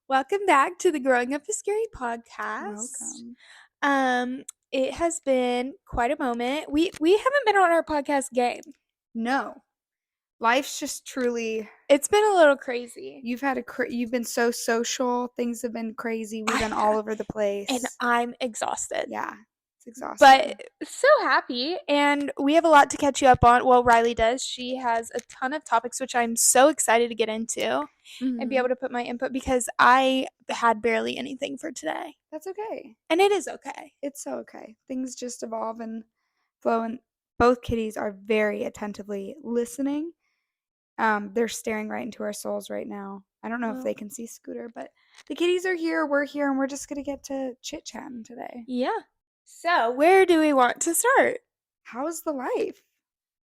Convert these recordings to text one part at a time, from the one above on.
Welcome back to the Growing Up is Scary podcast. Welcome. It has been quite a moment. We haven't been on our podcast game. No. Life's just truly It's been a little crazy. you've been so social. Things have been crazy. We've been all over the place. And I'm exhausted. Yeah. It's exhausting. But so happy, and we have a lot to catch you up on. Well, Riley does. She has a ton of topics, which I'm so excited to get into and be able to put my input because I had barely anything for today. That's okay. And it is okay. It's so okay. Things just evolve and flow, and both kitties are very attentively listening. They're staring right into our souls right now. I don't know if they can see Scooter, but the kitties are here, we're here, and we're just gonna get to chit-chatting today. Yeah. So, where do we want to start? How's the life?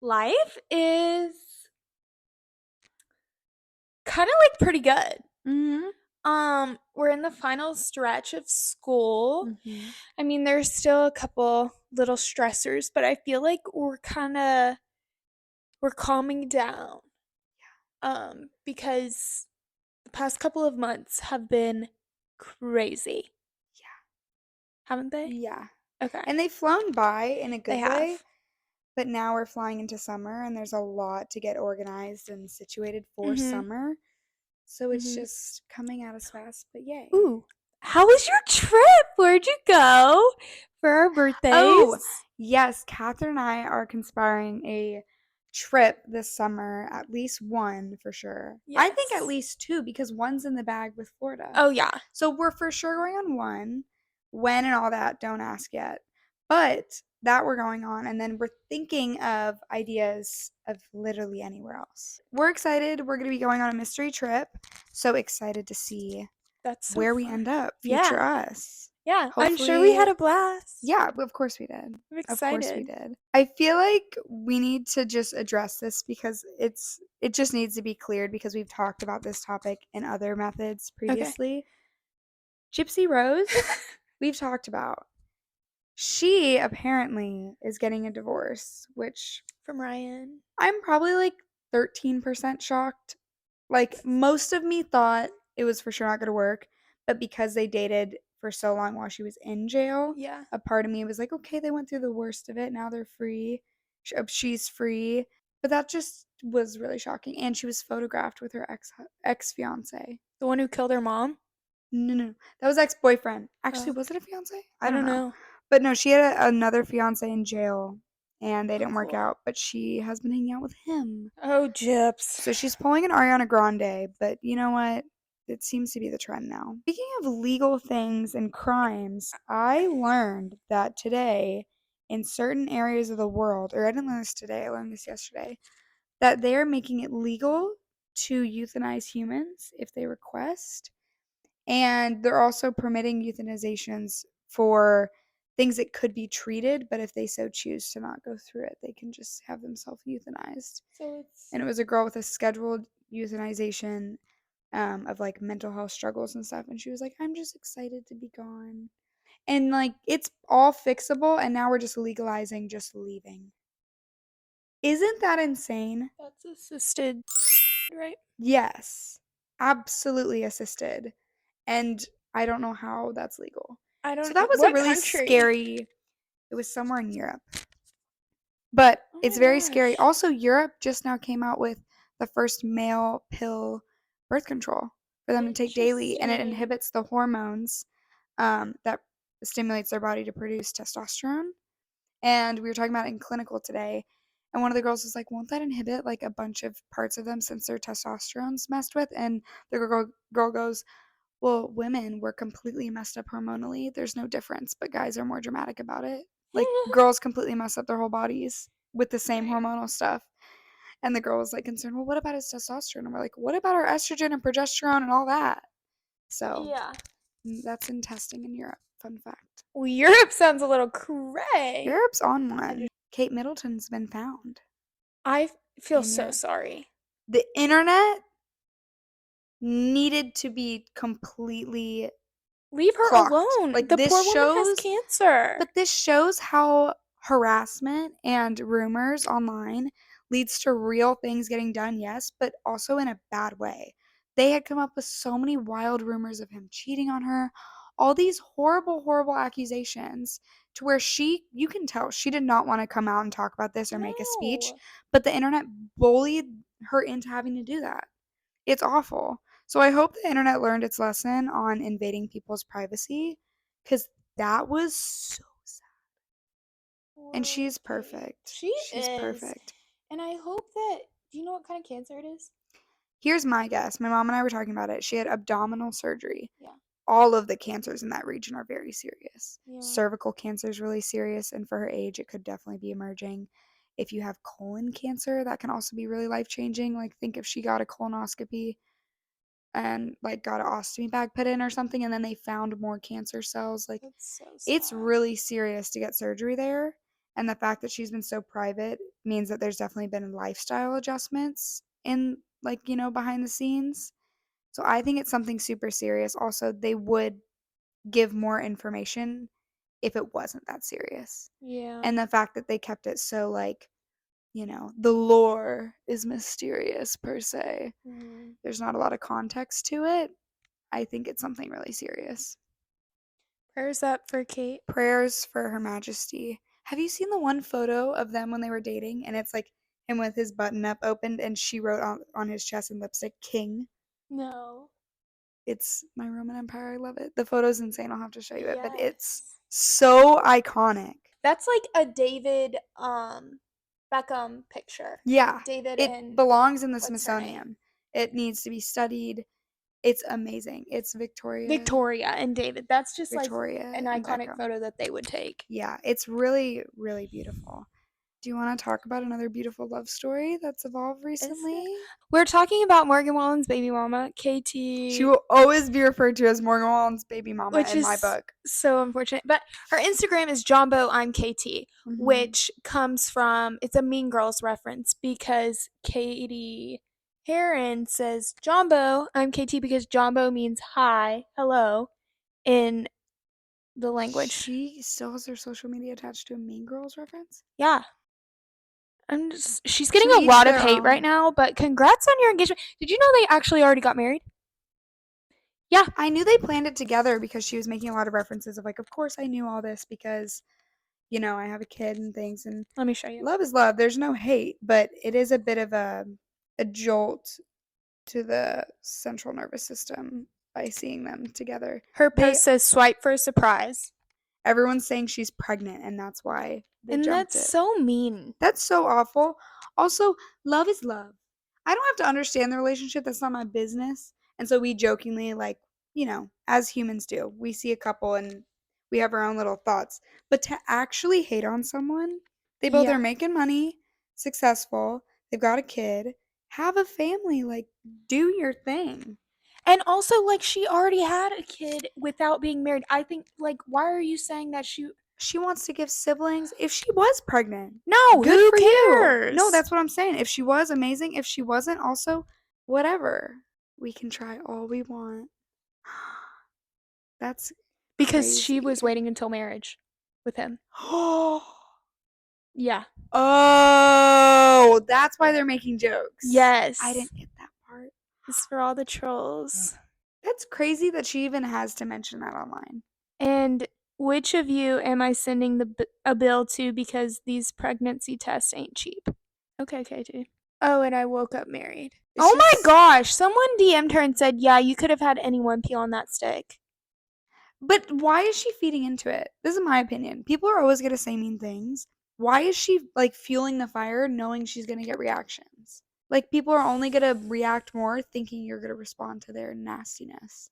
Life is kind of like pretty good. We're in the final stretch of school. I mean, there's still a couple little stressors, but I feel like we're calming down. Because the past couple of months have been crazy. Yeah. Haven't they? Yeah. Okay. And they've flown by in a good They way. have. But now we're flying into summer and there's a lot to get organized and situated for summer. So it's just coming at us fast, but yay. Ooh. How was your trip? Where'd you go for our birthdays? Oh, yes. Catherine and I are conspiring a trip this summer, at least one for sure. I think at Yes. least two because one's in the bag with Florida. Oh, yeah. So we're for sure going on one. When and all that, don't ask yet. But that we're going on, and then we're thinking of ideas of literally anywhere else. We're excited. We're going to be going on a mystery trip. So excited to see That's so where we fun. end up. Yeah. Future us. Yeah, I'm sure we had Hopefully- a blast. Yeah, of course we did. I'm Of course we excited. did. I feel like we need to just address this because it just needs to be cleared because we've talked about this topic in other methods previously. Gypsy Rose, we've talked about. She apparently is getting a divorce, which From Ryan. I'm probably like 13% shocked. Like, most of me thought it was for sure not going to work, but because they dated for so long while she was in jail, Yeah. a part of me was like, okay, they went through the worst of it. Now they're free. She's free. But that just was really shocking. And she was photographed with her ex-fiance. The one who killed her mom? No. That was ex-boyfriend. Actually, Oh. was it a fiance? I don't know. But no, she had another fiance in jail, and they didn't work Cool. out. But she has been hanging out with him. Oh, Gyps. So she's pulling an Ariana Grande, but you know what? It seems to be the trend now. Speaking of legal things and crimes, I learned that today, in certain areas of the world, or I didn't learn this today, I learned this yesterday, that they are making it legal to euthanize humans if they request. And they're also permitting euthanizations for things that could be treated, but if they so choose to not go through it, they can just have themselves euthanized. And it was a girl with a scheduled euthanization of like mental health struggles and stuff. And she was like, I'm just excited to be gone. And like, it's all fixable. And now we're just legalizing just leaving. Isn't that insane? That's assisted, right? Yes, absolutely assisted. And I don't know how that's legal. I don't So that was what a really country? scary. It was somewhere in Europe. But Oh it's my very scary. gosh. Also, Europe just now came out with the first male pill birth control for them to take daily, and it Interesting. inhibits the hormones that stimulates their body to produce testosterone. And we were talking about it in clinical today, and one of the girls was like, won't that inhibit like a bunch of parts of them since their testosterone's messed with? And the girl goes, well, women were completely messed up hormonally. There's no difference, but guys are more dramatic about it. Like, girls completely mess up their whole bodies with the same Right. hormonal stuff. And the girl was like concerned, well, what about his testosterone? And we're like, what about our estrogen and progesterone and all that? So Yeah. that's in testing in Europe. Fun fact. Well, Europe sounds a little cray. Europe's on one. Kate Middleton's been found. I feel in so Europe. sorry. The internet needed to be completely Leave her clocked. alone. Like, The this poor woman has shows cancer. But this shows how harassment and rumors online leads to real things getting done, yes, but also in a bad way. they had come up with so many wild rumors of him cheating on her, all these horrible, horrible accusations to where you can tell she did not want to come out and talk about this or make a speech, No. but the internet bullied her into having to do that. It's awful. So I hope the internet learned its lesson on invading people's privacy because that was so sad. And she's Poor Kate. perfect. She She's is. perfect. And I hope that. Do you know what kind of cancer it is? Here's my guess. My mom and I were talking about it. She had abdominal surgery. Yeah. All of the cancers in that region are very serious. Yeah. Cervical cancer is really serious, and for her age, it could definitely be emerging. If you have colon cancer, that can also be really life changing. Like, think if she got a colonoscopy and like got an ostomy bag put in or something, and then they found more cancer cells. Like, That's so sad. it's really serious to get surgery there. And the fact that she's been so private means that there's definitely been lifestyle adjustments in, like, behind the scenes. So I think it's something super serious. Also, they would give more information if it wasn't that serious. Yeah. And the fact that they kept it so, like, the lore is mysterious per se. Mhm. There's not a lot of context to it. I think it's something really serious. Prayers up for Kate. Prayers for Her Majesty. Have you seen the one photo of them when they were dating? And it's like him with his button up opened, and she wrote on his chest in lipstick, King. No. It's my Roman Empire. I love it. The photo's insane. I'll have to show you it, but it's Yes. so iconic. That's like a David Beckham picture. Yeah, David it and belongs in the what's her name? Smithsonian. It needs to be studied. It's amazing. It's Victoria and David. That's just like Victoria an and iconic Beckham. photo that they would take. Yeah, it's really, really beautiful. Do you want to talk about another beautiful love story that's evolved recently? We're talking about Morgan Wallen's baby mama, KT. She will always be referred to as Morgan Wallen's baby mama which in is my book. so unfortunate. But her Instagram is Jumbo I'm KT, which comes from, it's a Mean Girls reference because Katie Heron says Jumbo I'm KT because Jumbo means hi, hello in the language. She still has her social media attached to a Mean Girls reference? Yeah. She's getting To a lot each of their hate own. right now, but congrats on your engagement. Did you know they actually already got married? Yeah. I knew they planned it together because she was making a lot of references of, like, of course I knew all this because, I have a kid and things, and Let me show you. love is love. There's no hate, but it is a bit of a jolt to the central nervous system by seeing them together. Her post says swipe for a surprise. Everyone's saying she's pregnant, and that's why they And jumped that's it. so mean. That's so awful. Also, love is love. I don't have to understand the relationship. That's not my business. And so we jokingly, like, as humans do, we see a couple and we have our own little thoughts. But to actually hate on someone, they both Yeah. are making money, successful, they've got a kid, have a family, like, do your thing. And also, like, she already had a kid without being married. I think, like, why are you saying that She wants to give siblings. If she was pregnant, No, good who for cares? you. No, that's what I'm saying. If she was, amazing. If she wasn't, also, whatever. We can try all we want. That's because she was crazy. waiting until marriage with him. Yeah. Oh, that's why they're making jokes. Yes. I didn't get that part. It's for all the trolls. That's crazy that she even has to mention that online. And which of you am I sending a bill to because these pregnancy tests ain't cheap? Okay, KT. Oh, and I woke up married. Oh my gosh! Someone DM'd her and said, "Yeah, you could have had anyone pee on that stick." But why is she feeding into it? This is my opinion. People are always going to say mean things. Why is she, like, fueling the fire knowing she's going to get reactions? Like, people are only going to react more thinking you're going to respond to their nastiness.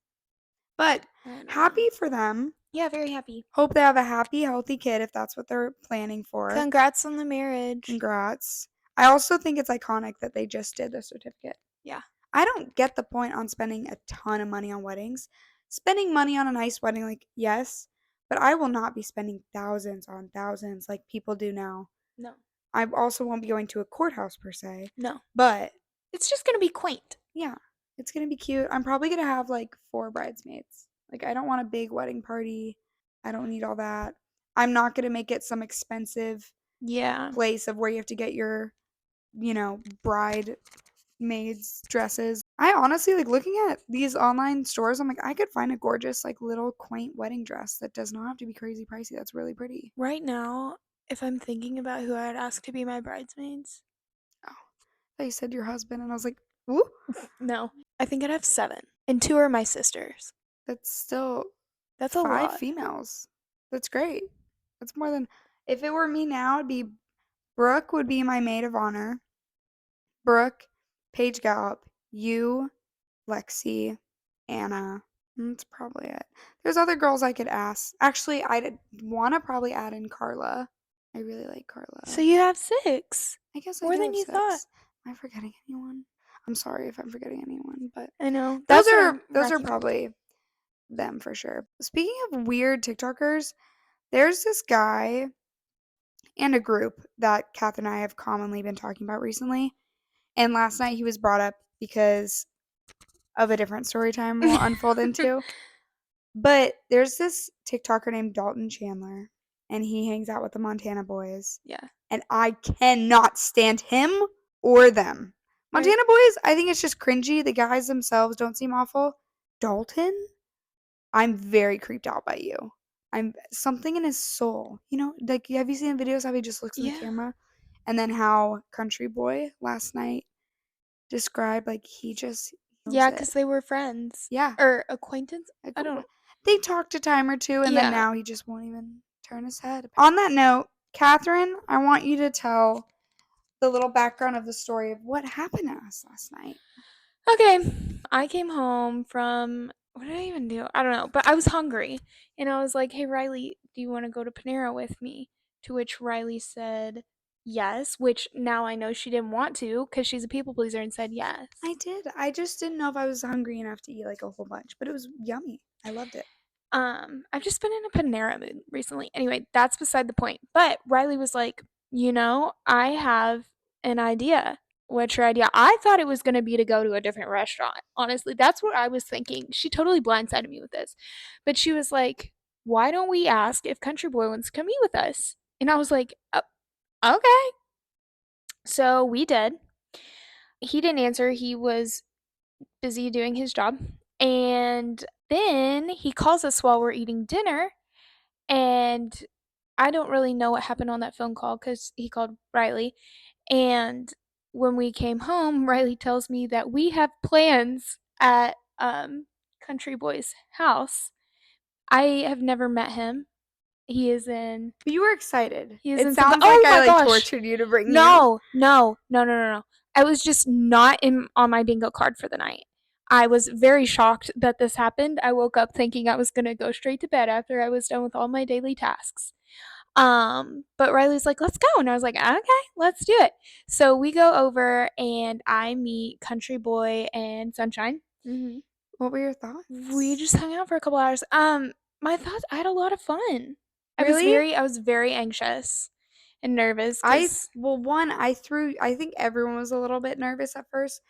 But happy for them. Yeah, very happy. Hope they have a happy, healthy kid if that's what they're planning for. Congrats on the marriage. Congrats. I also think it's iconic that they just did the certificate. Yeah. I don't get the point on spending a ton of money on weddings. Spending money on a nice wedding, like, yes, but I will not be spending thousands on thousands like people do now. No. I also won't be going to a courthouse per se. No. But it's just going to be quaint. Yeah. It's going to be cute. I'm probably going to have like 4 bridesmaids. Like, I don't want a big wedding party. I don't need all that. I'm not going to make it some expensive Yeah. place of where you have to get your, bride maids' dresses. I honestly like looking at these online stores. I'm like, I could find a gorgeous, like, little quaint wedding dress that does not have to be crazy pricey. That's really pretty. Right now, if I'm thinking about who I'd ask to be my bridesmaids, Oh, they said your husband, and I was like, ooh, no, I think I'd have 7, and 2 are my sisters. that's still That's a 5 lot. females. That's great. That's more than if it were me now, it'd be Brooke would be my maid of honor. Brooke, Paige Gallup, you, Lexi, Anna. That's probably it. There's other girls I could ask. Actually, I'd want to probably add in Carla. I really like So Carla. you have 6, I guess I more do than have you thought. 6. Am I forgetting anyone? I'm sorry if I'm forgetting anyone, but I know. those That's what are I'm those are racking my brain. probably them for sure. Speaking of weird TikTokers, there's this guy and a group that Kath and I have commonly been talking about recently. And last night he was brought up because of a different story time we'll unfold into. But there's this TikToker named Dalton Chandler, and he hangs out with the Montana boys. Yeah. And I cannot stand him or them. Right. Montana boys, I think it's just cringy. The guys themselves don't seem awful. Dalton, I'm very creeped out by you. I'm something in his soul. You know, like have you seen videos how he just looks in the Yeah. camera? And then how Country Boy last night described like he just knows Yeah, it. because they were friends. Yeah. Or acquaintance? Like, I don't. they talked a time or two, and then Yeah. now he just won't even turn his head. On that note, Catherine, I want you to tell the little background of the story of what happened to us last night. Okay. I came home from, what did I even do? I don't know, but I was hungry. And I was like, hey, Riley, do you want to go to Panera with me? To which Riley said yes, which now I know she didn't want to because she's a people pleaser and said yes. I did. I just didn't know if I was hungry enough to eat like a whole bunch, but it was yummy. I loved it. I've just been in a Panera mood recently. Anyway, that's beside the point. But Riley was like, I have an idea. What's your idea? I thought it was going to be to go to a different restaurant. Honestly, that's what I was thinking. She totally blindsided me with this. But she was like, why don't we ask if Country Boy wants to come eat with us? And I was like, oh, okay. So we did. He didn't answer. He was busy doing his job. And then he calls us while we're eating dinner. And I don't really know what happened on that phone call because he called Riley. And when we came home, Riley tells me that we have plans at Country Boy's house. I have never met him. He is in. But you were excited. He is It in something. sounds like Oh I my like gosh! tortured you to bring you. No, no, no, no, no, no. I was just not in on my bingo card for the night. I was very shocked that this happened. I woke up thinking I was gonna go straight to bed after I was done with all my daily tasks. But Riley's like, let's go. And I was like, okay, let's do it. So we go over and I meet Country Boy and Sunshine. What were your thoughts? We just hung out for a couple hours. My thoughts, I had a lot of fun. Really? I was very anxious and nervous I because well, one, I think everyone was a little bit nervous at first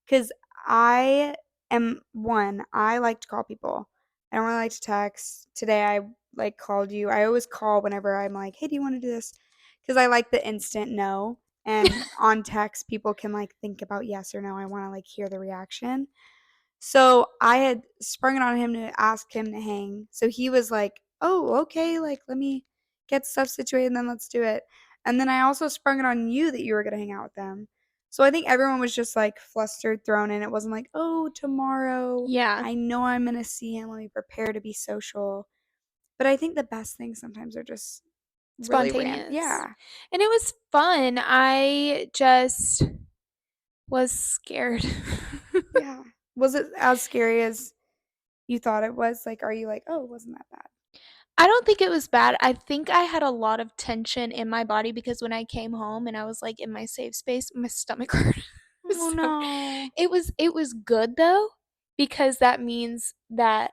because I am one, I like to call people. I don't really like to text. Today I like called you. I always call whenever I'm like, hey, do you want to do this? Because I like the instant no. And on text, people can like think about yes or no. I want to like hear the reaction. So I had sprung it on him to ask him to hang. So he was like, oh, okay, like let me get stuff situated and then let's do it. And then I also sprung it on you that you were going to hang out with them. So I think everyone was just like flustered, thrown in. It wasn't like, oh, tomorrow. yeah, I know I'm going to see him. Let me prepare to be social. But I think the best things sometimes are just really random. spontaneous. Yeah. And it was fun. I just was scared. Yeah. Was it as scary as you thought it was? Like, are you like, oh, it wasn't that bad? I don't think it was bad. I think I had a lot of tension in my body because when I came home and I was like in my safe space, my stomach hurt. Oh, So no. it was good though because that means that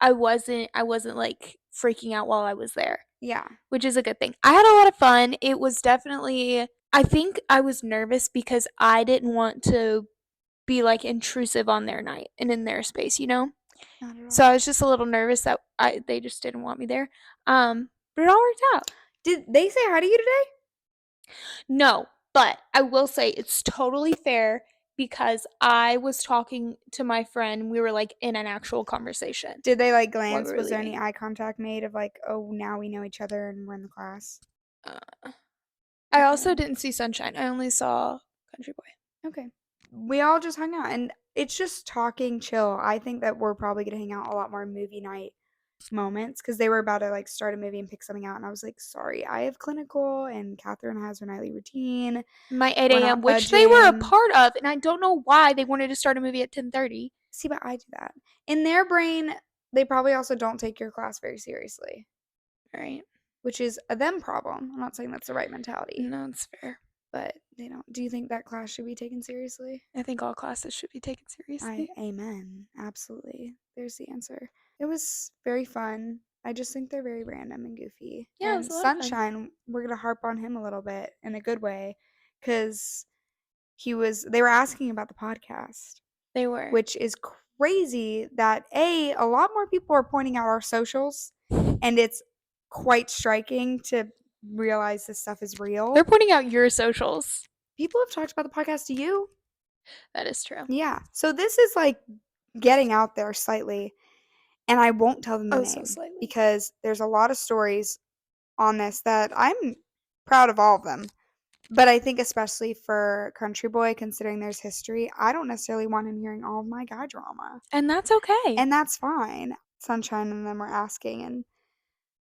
I wasn't like freaking out while I was there, Yeah. which is a good thing. I had a lot of fun. It was definitely I think I was nervous because I didn't want to be like intrusive on their night and in their space, you know? Not at So all. I was just a little nervous that they just didn't want me there. But it all worked out. Did they say hi to you today? No, but I will say it's totally fair because I was talking to my friend. We were like in an actual conversation Did they like while we glance? were Was there any leaving. eye contact made of like, oh, now we know each other and we're in the class? Uh, I also Okay. didn't see Sunshine. I only saw Country Boy. Okay. We all just hung out and it's just talking chill. I think that we're probably gonna hang out a lot more movie night moments because they were about to like start a movie and pick something out and I was like, sorry, I have clinical and Catherine has her nightly routine. My 8 We're a.m., not which they were a budging. part of, and I don't know why they wanted to start a movie at 10:30. See, but I do that. In their brain, they probably also don't take your class very seriously, Right? which is a them problem. I'm not saying that's the right mentality, No, it's fair. but they don't. Do you think that class should be taken seriously? I think all classes should be taken seriously. Amen. Absolutely. There's the answer. It was very fun. I just think they're very random and goofy. Yeah, it was And a lot of fun. Sunshine, we're gonna harp on him a little bit in a good way, because they were asking about the podcast, They were. which is crazy that a lot more people are pointing out our socials, and it's quite striking to realize this stuff is real. They're pointing out your socials. People have talked about the podcast to you. That is true. Yeah. So this is like getting out there slightly, and I won't tell them the Oh, name so slightly. because there's a lot of stories on this that I'm proud of all of them. But I think especially for Country Boy, considering there's history, I don't necessarily want him hearing all of my guy drama. And that's okay. And that's fine. Sunshine and them were asking, and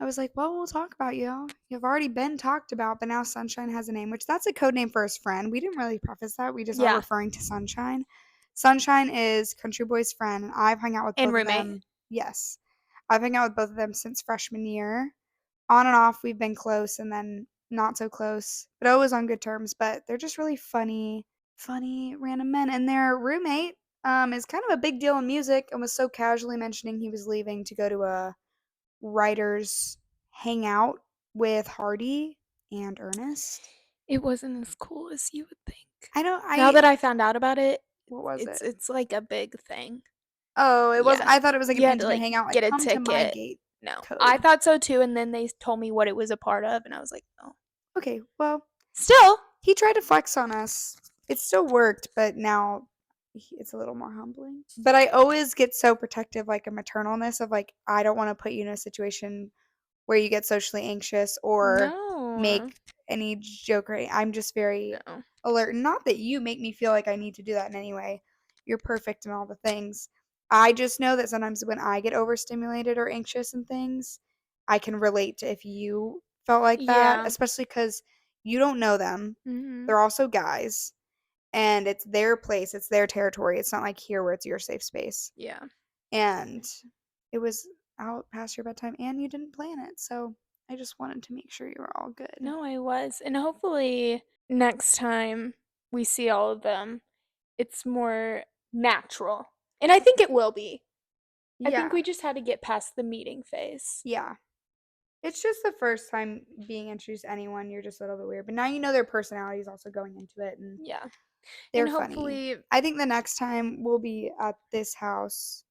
I was like, well, we'll talk about you. You've already been talked about, but now Sunshine has a name, which that's a code name for his friend. We didn't really preface that. We just are Yeah. referring to Sunshine. Sunshine is Country Boy's friend, and I've hung out with And both roommate. of them. Yes. I've hung out with both of them since freshman year. On and off, we've been close and then not so close, but always on good terms. But they're just really funny random men. And their roommate is kind of a big deal in music and was so casually mentioning he was leaving to go to a writers hangout with Hardy and Ernest. It wasn't as cool as you would think. I don't. Now that I found out about it, What was it? it's like a big thing. Oh, it was. Yeah. I thought it was like an You had to, intimate like, hangout. Like, get a come to my ticket. gate. No. Code. I thought so too, and then they told me what it was a part of, and I was like, oh. Okay, well, Still, he tried to flex on us. It still worked, but now it's a little more humbling. But I always get so protective, like a maternalness of like, I don't want to put you in a situation where you get socially anxious or make no. any joke. Or I'm just very No. alert. Not that you make me feel like I need to do that in any way. You're perfect and all the things. I just know that sometimes when I get overstimulated or anxious and things, I can relate to if you felt like that, Yeah. especially because you don't know them. Mm-hmm. They're also guys, and it's their place, it's their territory. It's not like here where it's your safe space. Yeah. And it was out past your bedtime, and you didn't plan it, so I just wanted to make sure you were all good. No, I was. And hopefully next time we see all of them, it's more natural. And I think it will be. I think we just had to get past the meeting phase. Yeah. It's just the first time being introduced to anyone, you're just a little bit weird. But now you know their personalities also going into it, and Yeah. they're And funny. hopefully I think the next time we'll be at this house,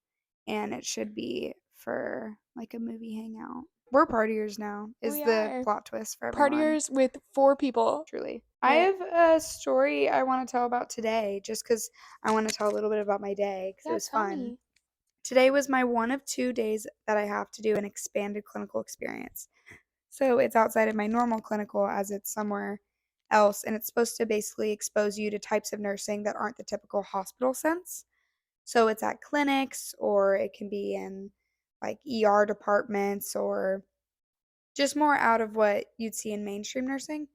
and it should be for like a movie hangout. We're partiers now, is we the are plot twist for everyone. partiers with 4 people. Truly. I have a story I want to tell about today, just because I want to tell a little bit about my day, because it was tell fun. me. Today was my one of 2 days that I have to do an expanded clinical experience. So it's outside of my normal clinical, as it's somewhere else, and it's supposed to basically expose you to types of nursing that aren't the typical hospital sense. So it's at clinics, or it can be in like ER departments, or just more out of what you'd see in mainstream nursing.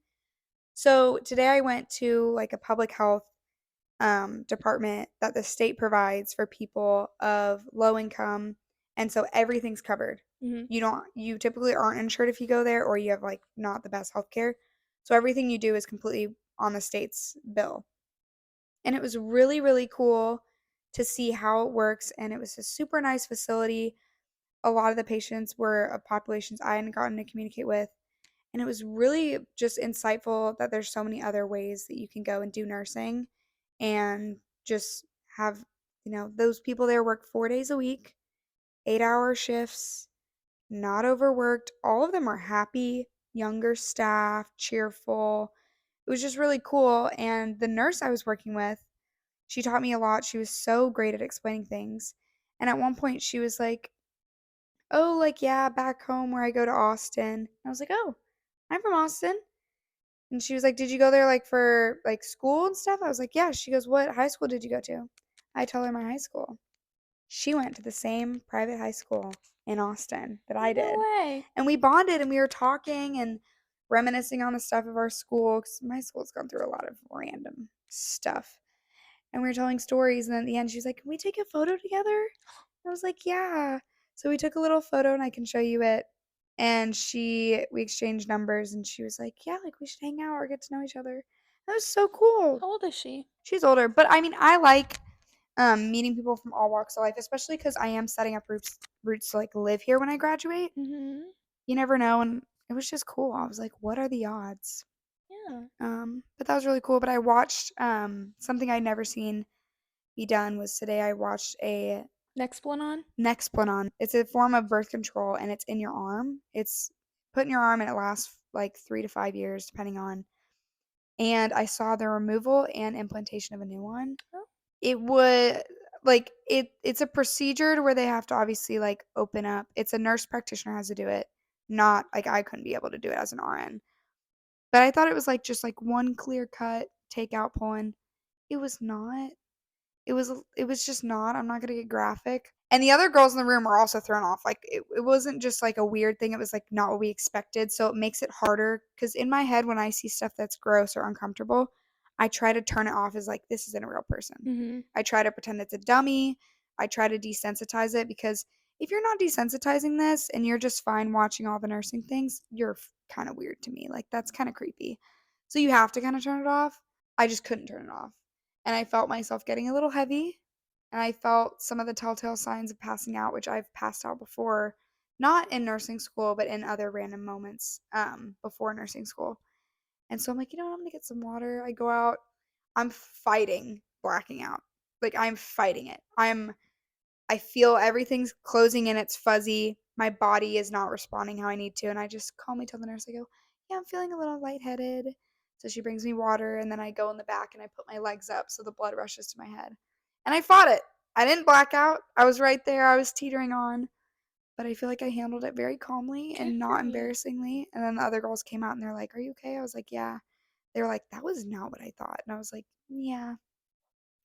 So today I went to like a public health department that the state provides for people of low income, and so everything's covered. Mm-hmm. You typically aren't insured if you go there, or you have like not the best healthcare. So everything you do is completely on the state's bill. And it was really, really cool to see how it works, and it was a super nice facility. A lot of the patients were populations I hadn't gotten to communicate with. And it was really just insightful that there's so many other ways that you can go and do nursing, and just have, those people there work 4 days a week, 8-hour shifts, not overworked. All of them are happy, younger staff, cheerful. It was just really cool. And the nurse I was working with, She taught me a lot. She was so great at explaining things. And at one point, she was like, "Oh, like, yeah, back home where I go to Austin." I was like, "Oh, I'm from Austin." And she was like, "Did you go there like for like school and stuff?" I was like, "Yeah." She goes, "What high school did you go to?" I tell her my high school. She went to the same private high school in Austin that I No did. way. And we bonded and we were talking and reminiscing on the stuff of our school because my school's gone through a lot of random stuff. And we were telling stories. And then at the end, she was like, "Can we take a photo together?" And I was like, "Yeah." So we took a little photo and I can show you it. And we exchanged numbers and she was like, "Yeah, like we should hang out or get to know each other." That was so cool. How old is she? She's older, but I mean, I like meeting people from all walks of life, especially because I am setting up roots to like live here when I graduate. Mm-hmm. You never know, and it was just cool. I was like, what are the odds? Yeah. But that was really cool. But I watched something I'd never seen be done was today I watched a Next one on? Nexplanon. It's a form of birth control and it's in your arm. It's put in your arm and it lasts like 3 to 5 years depending on. And I saw the removal and implantation of a new one. Oh. It would like it's a procedure to where they have to obviously like open up. It's a nurse practitioner has to do it. Not like I couldn't be able to do it as an RN. But I thought it was like just like one clear cut, take out, pull in. It was not. It was just not. I'm not gonna get graphic. And the other girls in the room were also thrown off. Like it wasn't just like a weird thing. It was like not what we expected. So it makes it harder. Cause in my head, when I see stuff that's gross or uncomfortable, I try to turn it off as like this isn't a real person. Mm-hmm. I try to pretend it's a dummy. I try to desensitize it because if you're not desensitizing this and you're just fine watching all the nursing things, you're kind of weird to me. Like that's kind of creepy. So you have to kind of turn it off. I just couldn't turn it off. And I felt myself getting a little heavy. And I felt some of the telltale signs of passing out, which I've passed out before, not in nursing school, but in other random moments before nursing school. And so I'm like, you know what? I'm going to get some water. I go out. I'm fighting blacking out. Like I'm fighting it. I feel everything's closing in, it's fuzzy. My body is not responding how I need to. And I just calmly tell the nurse, I go, "Yeah, I'm feeling a little lightheaded." So she brings me water, and then I go in the back and I put my legs up so the blood rushes to my head. And I fought it. I didn't black out. I was right there. I was teetering on. But I feel like I handled it very calmly Good and for not you. embarrassingly. And then the other girls came out and they're like, "Are you okay?" I was like, "Yeah." They were like, "That was not what I thought." And I was like, "Yeah,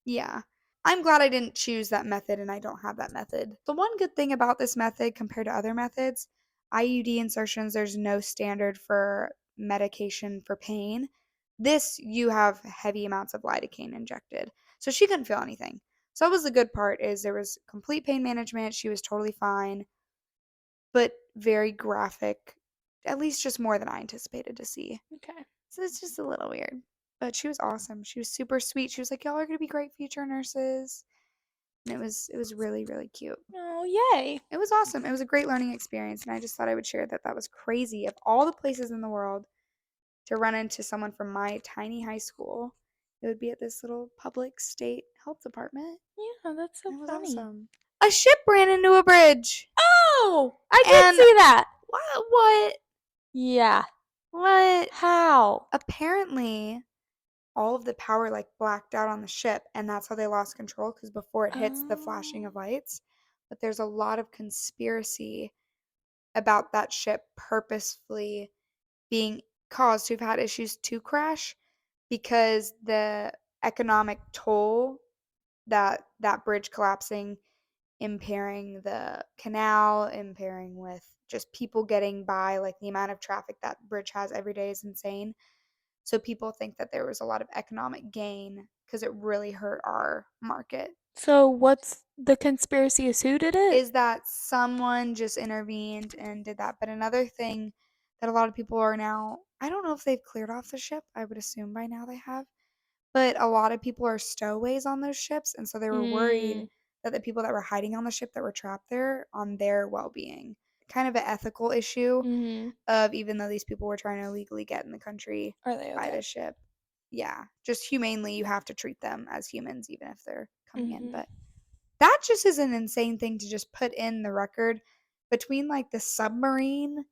yeah." I'm glad I didn't choose that method and I don't have that method. The one good thing about this method compared to other methods, IUD insertions, there's no standard for medication for pain. This, you have heavy amounts of lidocaine injected. So she couldn't feel anything. So that was the good part is there was complete pain management. She was totally fine, but very graphic, at least just more than I anticipated to see. Okay. So it's just a little weird. But she was awesome. She was super sweet. She was like, "Y'all are gonna be great future nurses." And it was really, really cute. Oh, yay. It was awesome. It was a great learning experience, and I just thought I would share that that was crazy. Of all the places in the world to run into someone from my tiny high school, it would be at this little public state health department. Yeah, that's so It was funny. awesome. A ship ran into a bridge. Oh, I did And see that. what? Yeah. What? How? Apparently, all of the power like blacked out on the ship, and that's how they lost control because before it hits the flashing Oh. of lights. But there's a lot of conspiracy about that ship purposefully being caused to have had issues to crash because the economic toll that bridge collapsing impairing the canal, impairing with just people getting by, like the amount of traffic that bridge has every day is insane. So people think that there was a lot of economic gain because it really hurt our market. So what's the conspiracy is who did it? Is that someone just intervened and did that. But another thing that a lot of people are now, I don't know if they've cleared off the ship. I would assume by now they have. But a lot of people are stowaways on those ships. And so they were worried Mm. that the people that were hiding on the ship that were trapped there on their well being. Kind of an ethical issue Mm-hmm. of even though these people were trying to illegally get in the country Are they by okay? the ship. Yeah, just humanely, you have to treat them as humans, even if they're coming in. Mm-hmm. But that just is an insane thing to just put in the record between like the submarine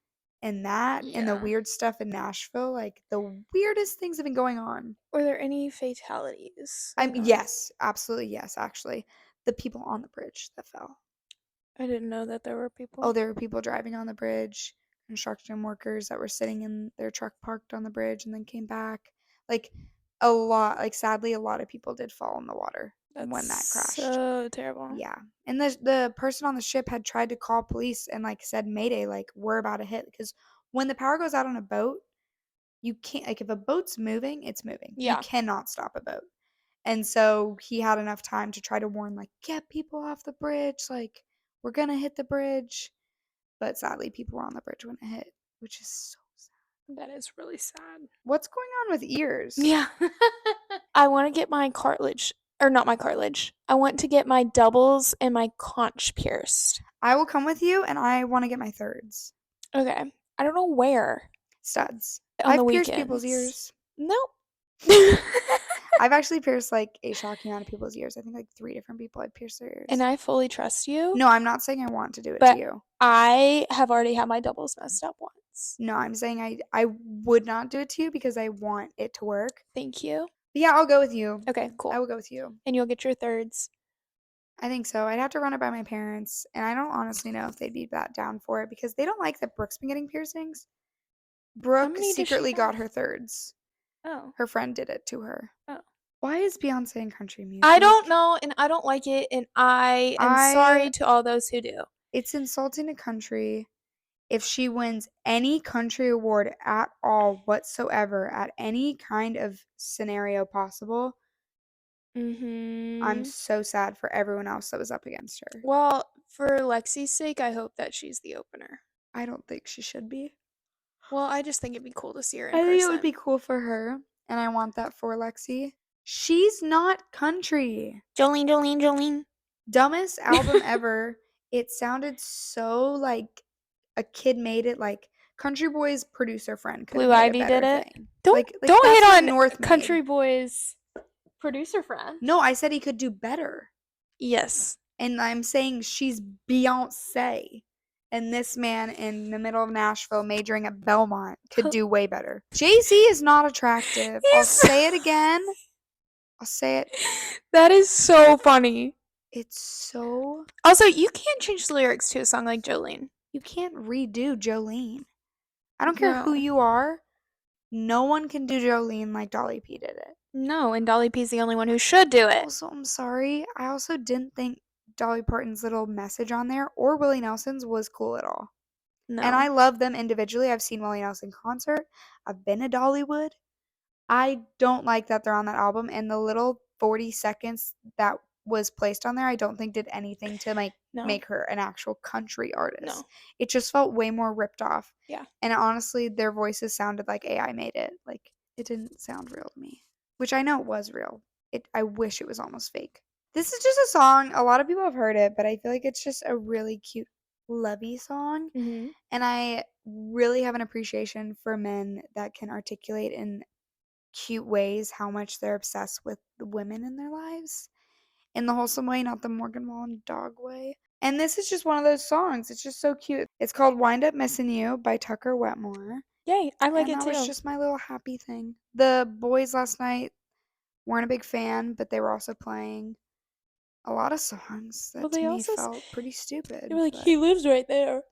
and that and the Yeah. weird stuff in Nashville, like the weirdest things have been going on. Were there any fatalities? Or no? Yes, absolutely yes, actually. The people on the bridge that fell. I didn't know that there were people. Oh, there were people driving on the bridge, construction workers that were sitting in their truck parked on the bridge and then came back. Like a lot, like sadly a lot of people did fall in the water That's when that crashed. so terrible. Yeah. And the person on the ship had tried to call police and like said mayday, like we're about to hit, because when the power goes out on a boat, you can't, like if a boat's moving, it's moving. You Yeah. cannot stop a boat. And so he had enough time to try to warn, like, get people off the bridge, like we're gonna hit the bridge. But sadly people were on the bridge when it hit, which is so sad. That is really sad. What's going on with ears? Yeah. I want to get my cartilage, or not my cartilage. I want to get my doubles and my conch pierced. I will come with you and I want to get my thirds. Okay. I don't know where. Studs. On the I've pierced weekends. people's ears. Nope. I've actually pierced like a shocking amount of people's ears. I think like 3 different people I've pierced their ears. And I fully trust you. No, I'm not saying I want to do it but to you. I have already had my doubles messed up once. No, I'm saying I would not do it to you because I want it to work. Thank you. But yeah, I'll go with you. Okay, cool. I will go with you. And you'll get your thirds. I think so. I'd have to run it by my parents, and I don't honestly know if they'd be that down for it because they don't like that Brooke's been getting piercings. Brooke many does she secretly got have? her thirds. Oh. Her friend did it to her. Oh. Why is Beyonce in country music? I don't know, and I don't like it, and I am sorry to all those who do. It's insulting to country if she wins any country award at all whatsoever at any kind of scenario possible. I'm so sad for everyone else that was up against her. Well, for Lexi's sake, I hope that she's the opener. I don't think she should be. Well, I just think it'd be cool to see her in I person. think it would be cool for her, and I want that for Lexi. She's not country. Jolene. Dumbest album ever. It sounded so like a kid made it, like Country Boy's producer friend could have Blue made Ivy a better did it. thing. Don't that's what hate on North Country made. Boy's producer friend. No, I said he could do better. Yes. And I'm saying she's Beyonce. And this man in the middle of Nashville majoring at Belmont could do way better. Jay-Z is not attractive. I'll say it again. I'll say it. That is so funny. It's so... Also, you can't change the lyrics to a song like Jolene. You can't redo Jolene. I don't care who you are. No one can do Jolene like Dolly P did it. No, and Dolly P's the only one who should do it. Also, I'm sorry. I also didn't think Dolly Parton's little message on there or Willie Nelson's was cool at all. No. And I love them individually. I've seen Willie Nelson concert. I've been to Dollywood. I don't like that they're on that album, and the little 40 seconds that was placed on there I don't think did anything to make her an actual country artist. No. It just felt way more ripped off. Yeah. And honestly, their voices sounded like AI made it. Like, it didn't sound real to me, which I know it was real. I wish it was almost fake. This is just a song, a lot of people have heard it, but I feel like it's just a really cute lovey song. Mm-hmm. And I really have an appreciation for men that can articulate in cute ways how much they're obsessed with the women in their lives. In the wholesome way, not the Morgan Wallen dog way. And this is just one of those songs. It's just so cute. It's called Wind Up Missing You by Tucker Wetmore. Yay, I like and it that too. was just my little happy thing. The boys last night weren't a big fan, but they were also playing a lot of songs that to me felt pretty stupid. They were like, he lives right there.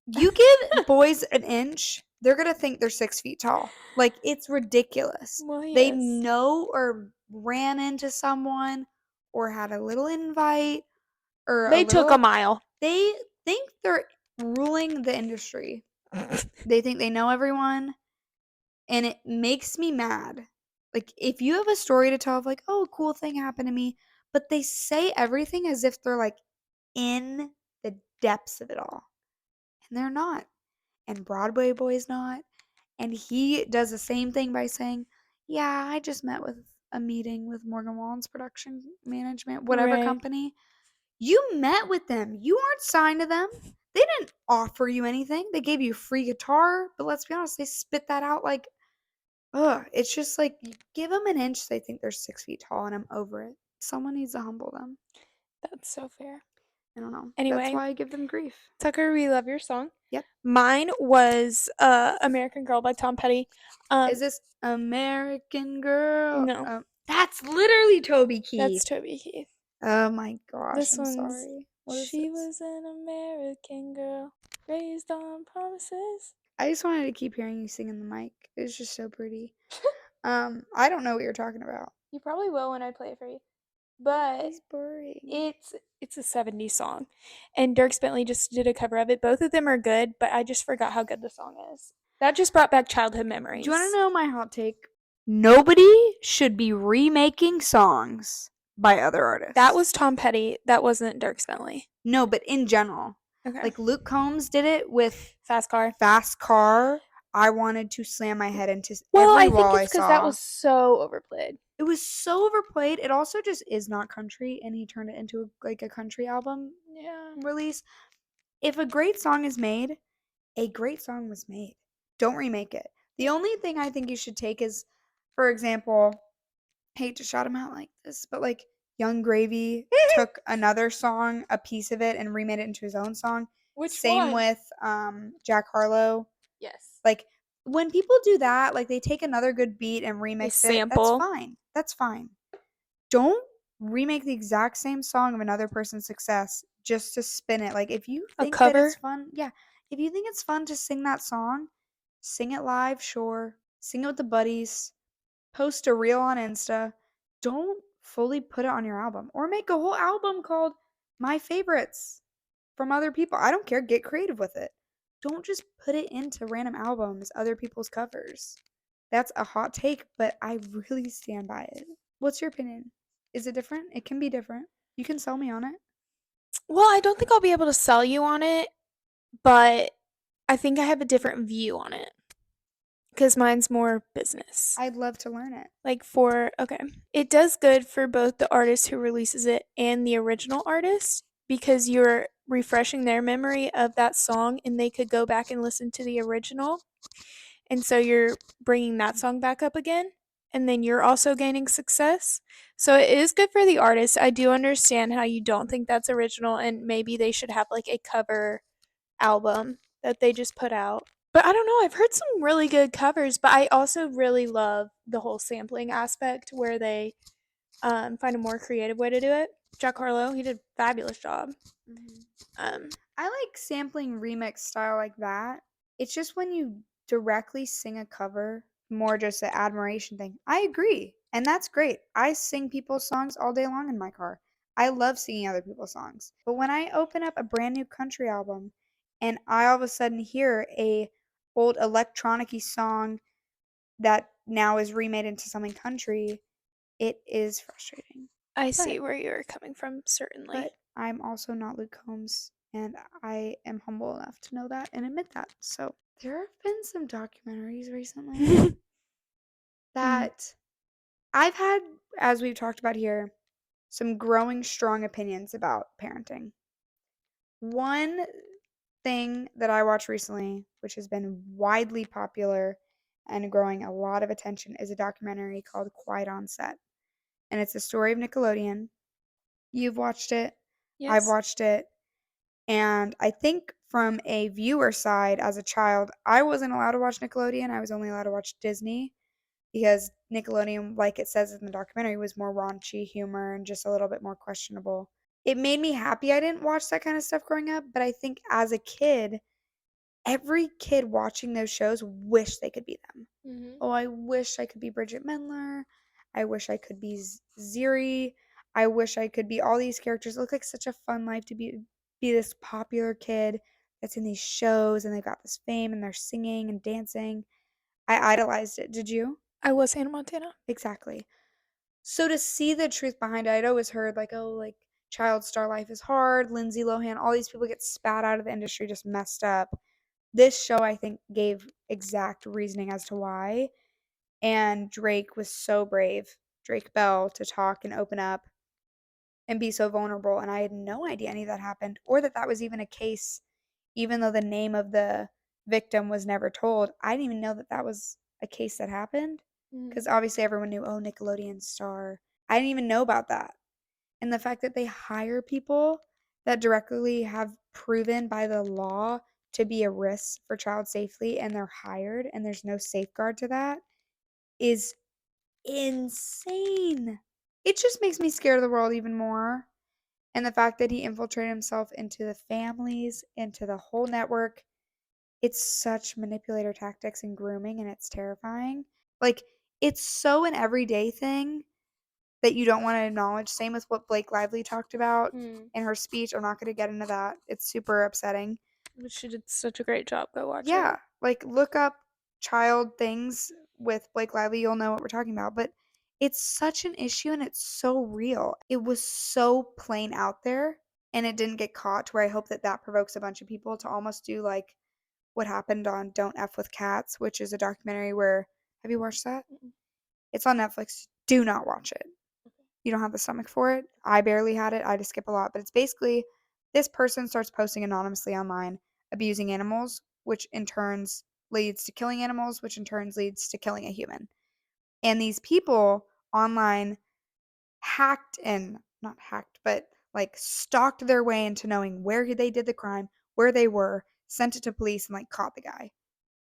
You give boys an inch, they're gonna think they're 6 feet tall. Like, it's ridiculous. Well, They yes. know or ran into someone or had a little invite or They took a mile. They think they're ruling the industry. They think they know everyone, and it makes me mad. Like, if you have a story to tell of like, oh, a cool thing happened to me, but they say everything as if they're like in the depths of it all. And they're not. And Broadway Boy's not. And he does the same thing by saying, yeah, I just met with a meeting with Morgan Wallen's production management, whatever company. You met with them. You aren't signed to them. They didn't offer you anything. They gave you a free guitar. But let's be honest, they spit that out like, ugh. It's just like, give them an inch. They think they're 6 feet tall, and I'm over it. Someone needs to humble them. That's so fair. I don't know. That's Anyway, why I give them grief. Tucker, we love your song. Yep. Mine was American Girl by Tom Petty. Is this American Girl? No, That's literally Toby that's Keith. Toby Keith. Oh my gosh, This I'm one's sorry. What is She this? was an American girl raised on promises. I just wanted to keep hearing you sing in the mic. It's just so pretty. I don't know what you're talking about. You probably will when I play it for you. But He's boring. it's a 70s song. And Dirk Bentley just did a cover of it. Both of them are good, but I just forgot how good the song is. That just brought back childhood memories. Do you want to know my hot take? Nobody should be remaking songs by other artists. That was Tom Petty. That wasn't Dirk Bentley. No, but in general. Okay. Like Luke Combs did it with Fast Car. Fast Car. I wanted to slam my head into Well, every I think wall I it's because saw. that was so overplayed. It was so overplayed. It also just is not country, and he turned it into a country album release. If a great song is made, a great song was made. Don't remake it. The only thing I think you should take is, for example, hate to shout him out like this, but like Young Gravy took another song, a piece of it, and remade it into his own song. Same with Jack Harlow. Yes. Like when people do that, like they take another good beat and remix it. That's fine. That's fine. Don't remake the exact same song of another person's success just to spin it. Like if you think that it's fun, yeah. If you think it's fun to sing that song, sing it live, sure. Sing it with the buddies. Post a reel on Insta. Don't fully put it on your album. Or make a whole album called My Favorites from other people. I don't care. Get creative with it. Don't just put it into random albums, other people's covers. That's a hot take, but I really stand by it. What's your opinion? Is it different? It can be different. You can sell me on it. Well, I don't think I'll be able to sell you on it, but I think I have a different view on it. Because mine's more business. I'd love to learn it. Okay. It does good for both the artist who releases it and the original artist because you're refreshing their memory of that song and they could go back and listen to the original. And so you're bringing that song back up again. And then you're also gaining success. So it is good for the artist. I do understand how you don't think that's original and maybe they should have like a cover album that they just put out. But I don't know, I've heard some really good covers, but I also really love the whole sampling aspect where they find a more creative way to do it. Jack Harlow, he did a fabulous job. I like sampling remix style like that. It's just when you directly sing a cover, more just an admiration thing. I agree. And that's great. I sing people's songs all day long in my car. I love singing other people's songs. But when I open up a brand new country album and I all of a sudden hear a old electronic-y song that now is remade into something country, it is frustrating. I see where you're coming from, certainly. But I'm also not Luke Combs, and I am humble enough to know that and admit that. So there have been some documentaries recently that I've had, as we've talked about here, some growing strong opinions about parenting. One thing that I watched recently, which has been widely popular and growing a lot of attention, is a documentary called Quiet on Set. And it's the story of Nickelodeon. You've watched it. Yes. I've watched it. And I think from a viewer side, as a child, I wasn't allowed to watch Nickelodeon. I was only allowed to watch Disney because Nickelodeon, like it says in the documentary, was more raunchy humor and just a little bit more questionable. It made me happy I didn't watch that kind of stuff growing up, but I think as a kid, every kid watching those shows wish they could be them. Oh, I wish I could be Bridget Mendler. I wish I could be Ziri. I wish I could be all these characters. It looked like such a fun life to be this popular kid that's in these shows and they've got this fame and they're singing and dancing. I idolized it. Did you? I was Hannah Montana. Exactly. So to see the truth behind it, I'd always heard like, oh, like child star life is hard. Lindsay Lohan, all these people get spat out of the industry, just messed up. This show, I think, gave exact reasoning as to why. And Drake was so brave, Drake Bell, to talk and open up and be so vulnerable. And I had no idea any of that happened or that that was even a case, even though the name of the victim was never told. I didn't even know that that was a case that happened because obviously everyone knew, oh, Nickelodeon star. I didn't even know about that. And the fact that they hire people that directly have proven by the law to be a risk for child safety and they're hired and there's no safeguard to that is insane. It just makes me scared of the world even more. And the fact that he infiltrated himself into the families, into the whole network, it's such manipulator tactics and grooming, and it's terrifying. Like, it's so an everyday thing that you don't want to acknowledge. Same with what Blake Lively talked about in her speech. I'm not going to get into that. It's super upsetting. But she did such a great job. Go watch it. Yeah, like look up child things with Blake Lively. You'll know what we're talking about. But it's such an issue and it's so real. It was so plain out there and it didn't get caught to where I hope that that provokes a bunch of people to almost do like what happened on Don't F with Cats, which is a documentary where, have you watched that? It's on Netflix. Do not watch it. You don't have the stomach for it. I barely had it. I had to skip a lot. But it's basically this person starts posting anonymously online, abusing animals, which in turns leads to killing animals, which in turns leads to killing a human. And these people online hacked and not hacked, but like stalked their way into knowing where they did the crime, where they were, sent it to police, and like caught the guy.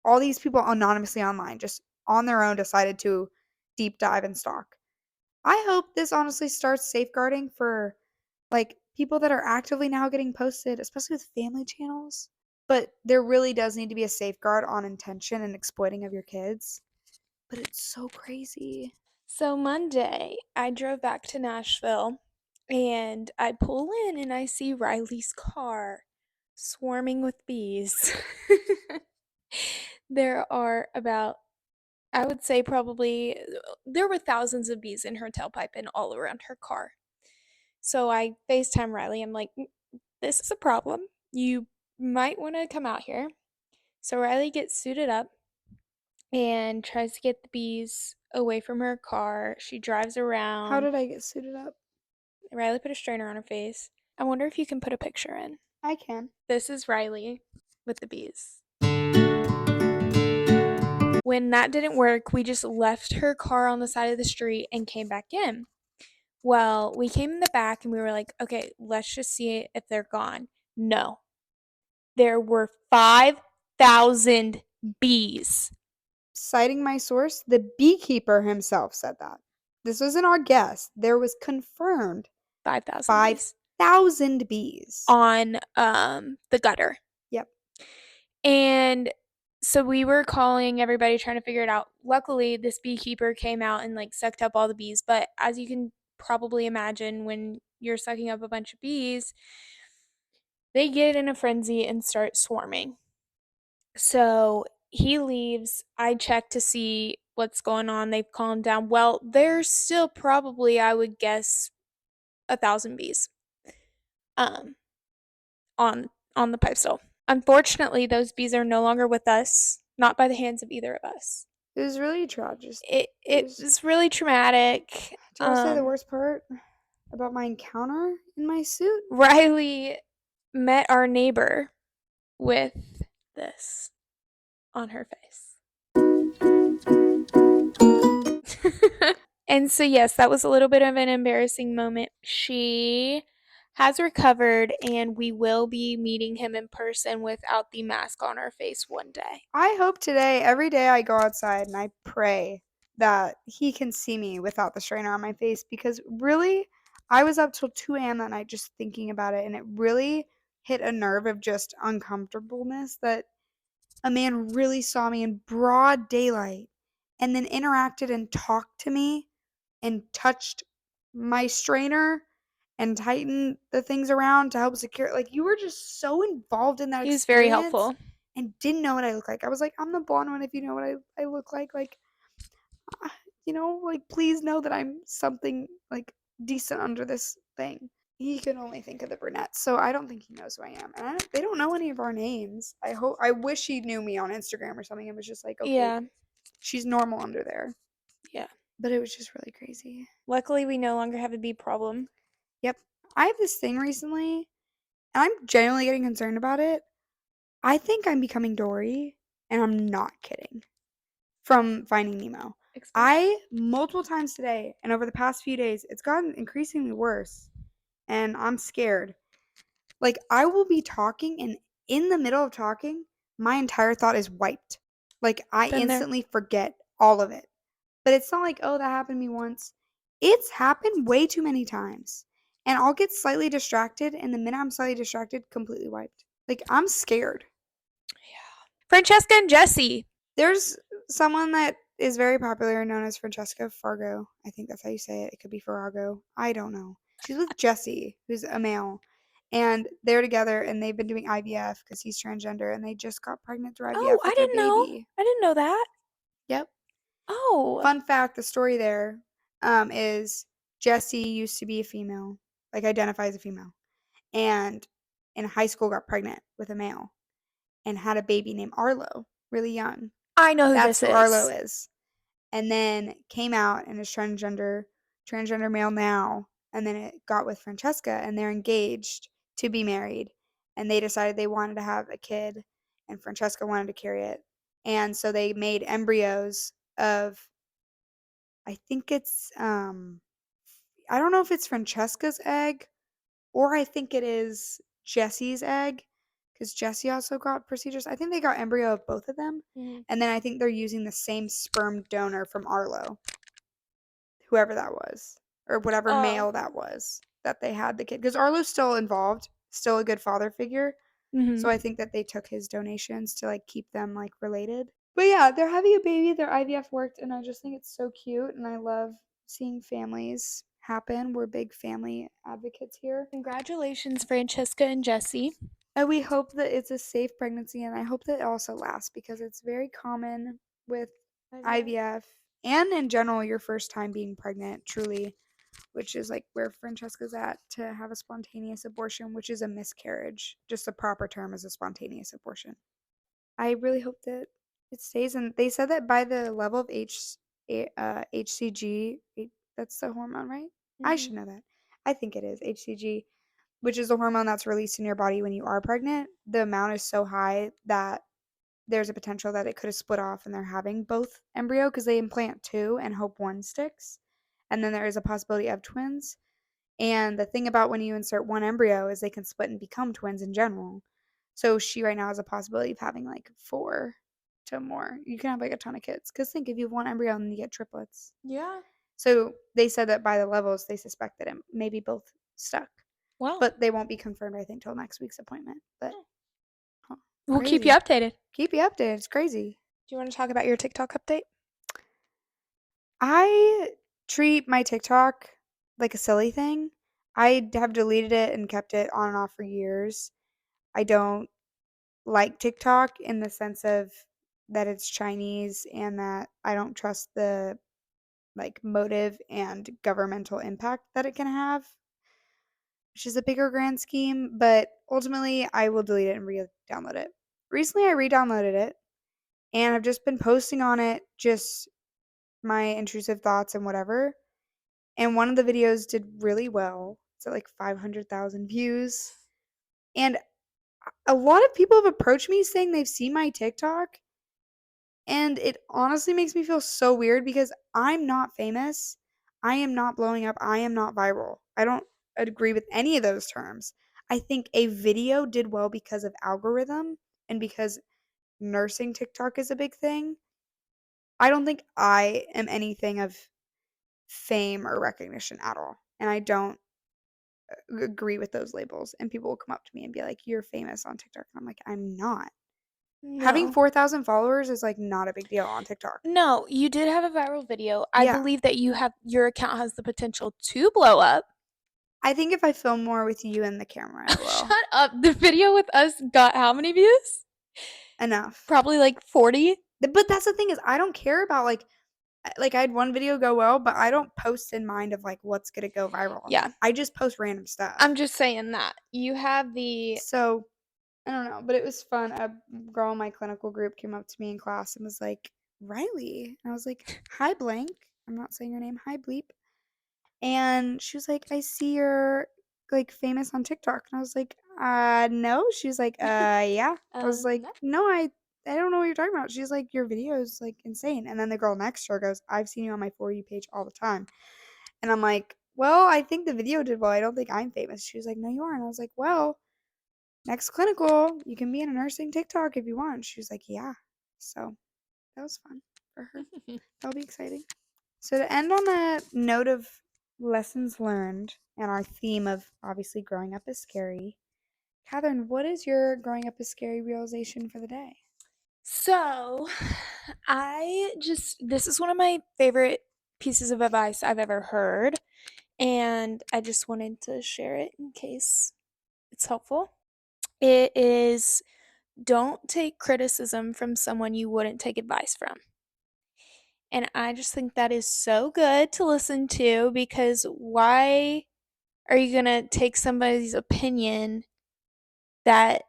All these people anonymously online, just on their own, decided to deep dive and stalk. I hope this honestly starts safeguarding for like people that are actively now getting posted, especially with family channels. But there really does need to be a safeguard on intention and exploiting of your kids. But it's so crazy. So Monday, I drove back to Nashville and I pull in and I see Riley's car swarming with bees. There are about, I would say probably, there were thousands of bees in her tailpipe and all around her car. So I FaceTime Riley. I'm like, this is a problem. You might want to come out here. So Riley gets suited up and tries to get the bees away from her car. She drives How around. did I get suited up? Riley put a strainer on her face. I wonder if you can put a picture in. I can. This is Riley with the bees. When that didn't work, we just left her car on the side of the street and came back in. Well, we came in the back and we were like, okay, let's just see if they're gone. No. There were 5,000 bees. Citing my source, the beekeeper himself said that. This wasn't our guess. There was confirmed 5,000 bees 5,000 bees. on the gutter. Yep. And so we were calling everybody trying to figure it out. Luckily, this beekeeper came out and like sucked up all the bees. But as you can probably imagine, when you're sucking up a bunch of bees, they get in a frenzy and start swarming. So he leaves. I check to see what's going on. They've calmed down. Well, there's still probably, I would guess, 1,000 bees um on the pipe still. Unfortunately, those bees are no longer with us, not by the hands of either of us. It was really tragic. It was really traumatic. Do you want to say the worst part about my encounter in my suit? Riley met our neighbor with this on her face. And so, yes, that was a little bit of an embarrassing moment. She has recovered, and we will be meeting him in person without the mask on our face one day. I hope today, every day I go outside and I pray that he can see me without the strainer on my face because really, I was up till 2 a.m. that night just thinking about it and it really hit a nerve of just uncomfortableness that a man really saw me in broad daylight and then interacted and talked to me and touched my strainer and tightened the things around to help secure. Like, you were just so involved in that He was experience very helpful. and didn't know what I look like. I was like, I'm the blonde one if you know what I look like. Like, like, please know that I'm something, like, decent under this thing. He can only think of the brunette, so I don't think he knows who I am. And they don't know any of our names. I wish he knew me on Instagram or something and was just like, okay, Yeah. she's normal under there. Yeah. But it was just really crazy. Luckily, we no longer have a bee problem. Yep. I have this thing recently, and I'm genuinely getting concerned about it. I think I'm becoming Dory, and I'm not kidding. From Finding Nemo. I, multiple times today, and over the past few days, it's gotten increasingly worse, and I'm scared. Like, I will be talking, and in the middle of talking, my entire thought is wiped. Like, I Been there. instantly forget all of it. But it's not like, oh, that happened to me once. It's happened way too many times. And I'll get slightly distracted, and the minute I'm slightly distracted, completely wiped. Like, I'm scared. Francesca and Jesse. There's someone that is very popular known as Francesca Fargo. I think that's how you say it. It could be Farrago. I don't know. She's with Jesse, who's a male. And they're together and they've been doing IVF because he's transgender and they just got pregnant through Oh, IVF I with their didn't know. baby. I didn't know that. Yep. Oh. Fun fact, the story there is Jesse used to be a female, like identifies as a female, and in high school got pregnant with a male and had a baby named Arlo, really young. I know who That's this who Arlo is. is. And then came out and is transgender male now. And then it got with Francesca and they're engaged to be married. And they decided they wanted to have a kid and Francesca wanted to carry it. And so they made embryos of, I think it's I don't know if it's Francesca's egg or I think it is Jesse's egg because Jesse also got procedures. I think they got embryo of both of them. Mhm. And then I think they're using the same sperm donor from Arlo, whoever that was, or whatever Oh. male that was that they had the kid. Because Arlo's still involved, still a good father figure. Mhm. So I think that they took his donations to like keep them like related. But yeah, they're having a baby. Their IVF worked, and I just think it's so cute. And I love seeing families happen. We're big family advocates here. Congratulations, Francesca and Jesse. And we hope that it's a safe pregnancy, and I hope that it also lasts because it's very common with IVF and in general your first time being pregnant, truly, which is like where Francesca's at, to have a spontaneous abortion, which is a miscarriage. Just the proper term is a spontaneous abortion. I really hope that it stays. And they said that by the level of HCG, that's the hormone, right? I Mhm. should know that. I think it is HCG, which is the hormone that's released in your body when you are pregnant. The amount is so high that there's a potential that it could have split off and they're having both embryo because they implant two and hope one sticks. And then there is a possibility of twins. And the thing about when you insert one embryo is they can split and become twins in general. So she right now has a possibility of having like four to more. You can have like a ton of kids. Because think if you have one embryo and then you get triplets. Yeah. So they said that by the levels, they suspect that it may be both stuck. Wow. But they won't be confirmed, I think, till next week's appointment. But huh, We'll keep you crazy. updated. Keep you updated. It's crazy. Do you want to talk about your TikTok update? I treat my TikTok like a silly thing. I have deleted it and kept it on and off for years. I don't like TikTok in the sense of that it's Chinese and that I don't trust the like motive and governmental impact that it can have, which is a bigger grand scheme, but ultimately I will delete it and re-download it. Recently I re-downloaded it and I've just been posting on it just my intrusive thoughts and whatever. And one of the videos did really well. It's at like 500,000 views. And a lot of people have approached me saying they've seen my TikTok. And it honestly makes me feel so weird because I'm not famous. I am not blowing up. I am not viral. I don't agree with any of those terms. I think a video did well because of algorithm and because nursing TikTok is a big thing. I don't think I am anything of fame or recognition at all. And I don't agree with those labels. And people will come up to me and be like, "You're famous on TikTok." And I'm like, "I'm not." Having No. 4,000 followers is like not a big deal on TikTok. No, you did have a viral video. I Yeah. believe that your account has the potential to blow up. I think if I film more with you and the camera, it will. Shut up. The video with us got how many views? Enough. Probably like 40. But that's the thing is I don't care about like I had one video go well, but I don't post in mind of like what's gonna go viral on Yeah. that. I just post random stuff. I'm just saying that. You have the So I don't know, but it was fun. A girl in my clinical group came up to me in class and was like, "Riley," and I was like, "Hi, blank." I'm not saying your name. Hi, bleep. And she was like, "I see you're like famous on TikTok." And I was like, no." She was like, yeah." I was like, no. "No, I don't know what you're talking about." She's like, "Your video is like insane." And then the girl next to her goes, "I've seen you on my For You page all the time." And I'm like, "Well, I think the video did well. I don't think I'm famous." She was like, "No, you are." And I was like, "Well, next clinical, you can be in a nursing TikTok if you want. She was like, yeah. So that was fun for her. That'll be exciting. So to end on a note of lessons learned and our theme of obviously growing up is scary, Catherine, what is your growing up is scary realization for the day? So, this is one of my favorite pieces of advice I've ever heard, and I just wanted to share it in case it's helpful. It is, don't take criticism from someone you wouldn't take advice from. And I just think that is so good to listen to, because why are you going to take somebody's opinion that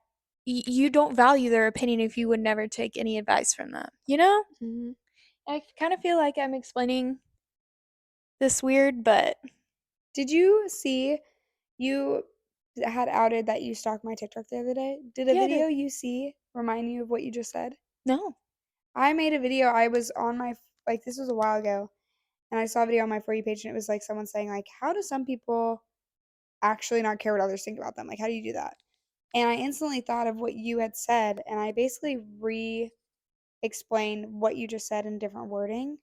you don't value their opinion if you would never take any advice from them, you know? Mhm. I kind of feel like I'm explaining this weird, but Did you see you had outed that you stalked my TikTok the other day? Did a yeah, I did. video you see remind you of what you just said? No. I made a video. I was on my like this was a while ago, and I saw a video on my For You page, and it was like someone saying like, "How do some people actually not care what others think about them? Like, how do you do that?" And I instantly thought of what you had said, and I basically re-explained what you just said in different wording,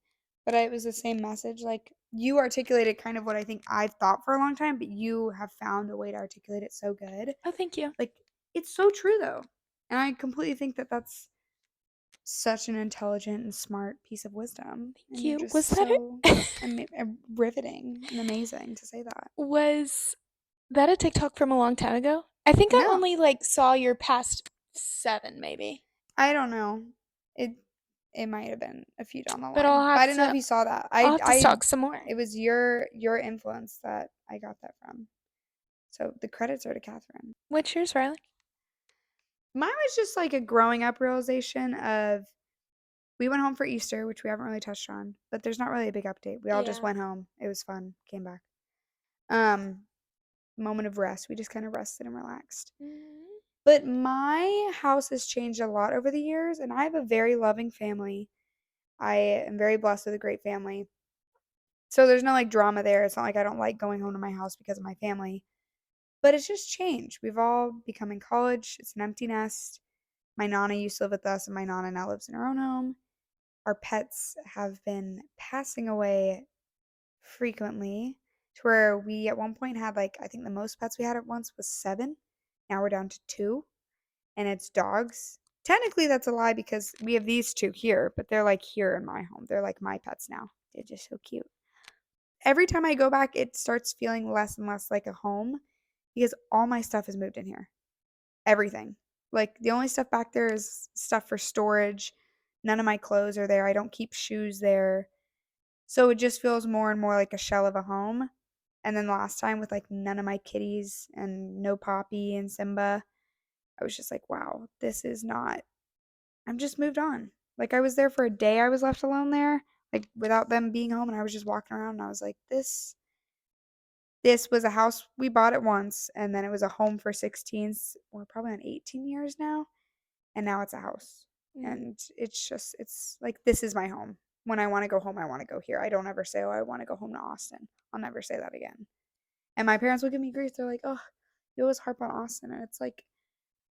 but it was the same message. Like you articulated kind of what I think I've thought for a long time, but you have found a way to articulate it so good. Oh, thank you. Like it's so true though, and I completely think that that's such an intelligent and smart piece of wisdom, Thank and you're you. Was just that so it? riveting and amazing to say that. Was that a TikTok from a long time ago? I think I No, only like saw your past 7 maybe. I don't know. It it might have been a few down the But line, but I didn't know if you saw that. I'll have to stalk some more. It was your influence that I got that from. So the credits are to Catherine. What's yours, Riley? Mine was just like a growing up realization of we went home for Easter, which we haven't really touched on, but there's not really a big update. We all just Yeah. went home. It was fun. Came back. Um, moment of rest. We just kind of rested and relaxed. Mhm. But my house has changed a lot over the years, and I have a very loving family. I am very blessed with a great family. So there's no like drama there. It's not like I don't like going home to my house because of my family, but it's just changed. We've all become in college. It's an empty nest. My Nana used to live with us, and my Nana now lives in her own home. Our pets have been passing away frequently to where we at one point had like, I think the most pets we had at once was 7. Now we're down to 2, and it's dogs. Technically, that's a lie because we have these 2 here, but they're like here in my home. They're like my pets now. They're just so cute. Every time I go back, it starts feeling less and less like a home because all my stuff is moved in here. Everything. Like the only stuff back there is stuff for storage. None of my clothes are there. I don't keep shoes there. So it just feels more and more like a shell of a home. And then last time with like none of my kitties and no Poppy and Simba, I was just like, wow, this is not, I'm just moved on. Like I was there for a day, I was left alone there, like without them being home, and I was just walking around and I was like, this was a house we bought at once, and then it was a home for 16. We're probably on 18 years now, and now it's a house. Mhm. And it's just, it's like, this is my home. When I want to go home, I want to go here. I don't ever say, oh, I want to go home to Austin. I'll never say that again. And my parents will give me grief. They're like, oh, you always harp on Austin. And it's like,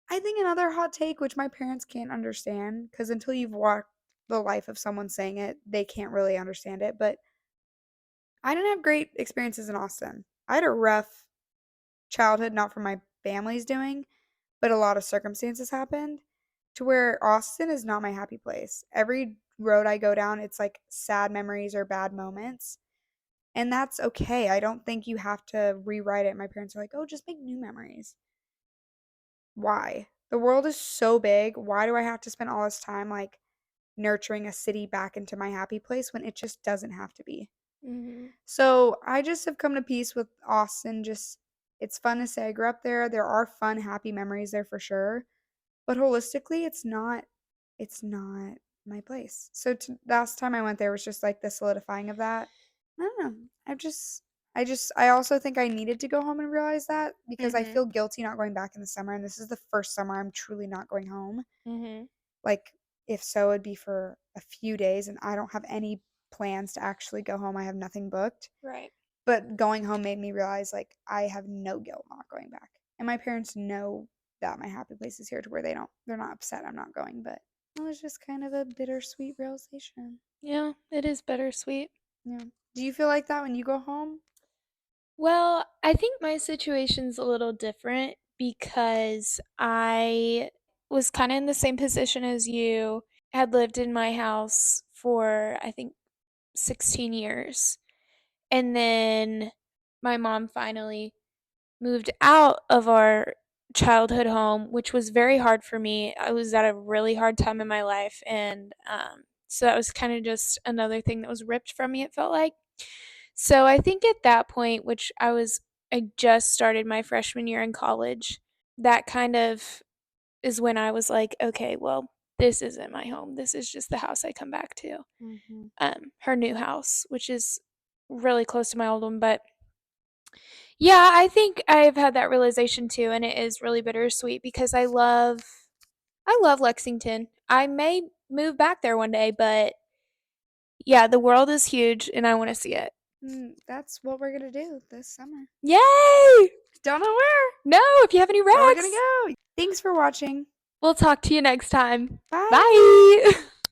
I think another hot take, which my parents can't understand, because until you've walked the life of someone saying it, they can't really understand it. But I didn't have great experiences in Austin. I had a rough childhood, not from my family's doing, but a lot of circumstances happened to where Austin is not my happy place. Every road I go down, it's like sad memories or bad moments. And that's okay. I don't think you have to rewrite it. My parents are like, oh, just make new memories. Why? The world is so big. Why do I have to spend all this time like nurturing a city back into my happy place when it just doesn't have to be? Mhm. So I just have come to peace with Austin. Just, it's fun to say I grew up there. There are fun, happy memories there for sure. But holistically, it's not my place. So last time I went there was just like the solidifying of that. I don't know. I also think I needed to go home and realize that because I Mhm. feel guilty not going back in the summer, and this is the first summer I'm truly not going home. Mhm. Like if so, it'd be for a few days, and I don't have any plans to actually go home. I have nothing booked. Right. But going home made me realize like I have no guilt not going back. And my parents know that my happy place is here to where they're not upset I'm not going, but it was just kind of a bittersweet realization. Yeah, it is bittersweet. Yeah. Do you feel like that when you go home? Well, I think my situation's a little different because I was kind of in the same position as you. Had lived in my house for, I think, 16 years. And then my mom finally moved out of our childhood home, which was very hard for me. I was at a really hard time in my life. And so that was kind of just another thing that was ripped from me, it felt like. So I think at that point, I just started my freshman year in college, that kind of is when I was like, okay, well, this isn't my home. This is just the house I come back to. Mm-hmm. Her new house, which is really close to my old one. But yeah, I think I've had that realization too, and it is really bittersweet because I love Lexington. I may move back there one day, but yeah, the world is huge and I want to see it. That's what we're gonna do this summer. Yay! Don't know where, No, if you have any but we're gonna recs, go. Thanks for watching. we'll talk to you next time. Bye. Bye.